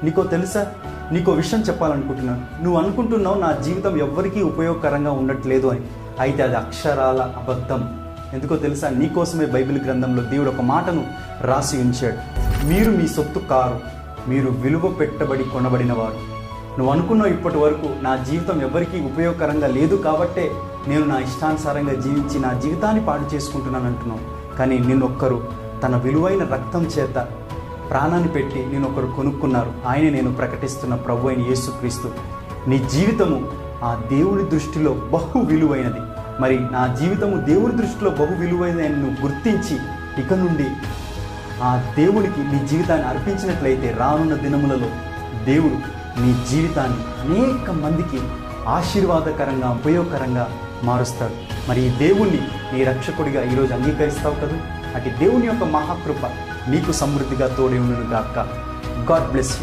నీకో తెలుసా, నీకో విషయం చెప్పాలనుకుంటున్నాను. నువ్వు అనుకుంటున్నావు నా జీవితం ఎవ్వరికీ ఉపయోగకరంగా ఉండట్లేదు అని. అయితే అది అక్షరాల అబద్ధం. ఎందుకో తెలుసా, నీకోసమే బైబిల్ గ్రంథంలో దేవుడు ఒక మాటను రాసి ఉంచాడు. మీరు మీ సొత్తు కారు, మీరు విలువ పెట్టబడి కొనబడిన వారు. నువ్వు అనుకున్నావు ఇప్పటి వరకు నా జీవితం ఎవరికీ ఉపయోగకరంగా లేదు కాబట్టే నేను నా ఇష్టానుసారంగా జీవించి నా జీవితాన్ని పాడు చేసుకుంటున్నాను అంటున్నావు. కానీ నిన్నొక్కరు తన విలువైన రక్తం చేత ప్రాణాన్ని పెట్టి నేనొకరు కొనుక్కున్నారు. ఆయనే నేను ప్రకటిస్తున్న ప్రభు అయిన యేసుక్రీస్తు. నీ జీవితము ఆ దేవుని దృష్టిలో బహు విలువైనది. మరి నా జీవితము దేవుని దృష్టిలో బహు విలువైనదని నువ్వు గుర్తించి ఇక నుండి ఆ దేవునికి నీ జీవితాన్ని అర్పించినట్లయితే రానున్న దినములలో దేవుడు నీ జీవితాన్ని అనేక మందికి ఆశీర్వాదకరంగా ఉపయోగకరంగా మారుస్తాడు. మరి ఈ దేవుణ్ణి నీ రక్షకుడిగా ఈరోజు అంగీకరిస్తావు కదా. అటు దేవుని యొక్క మహాకృప నీకు సమృద్ధిగా తోడే ఉండును గాక. God bless you.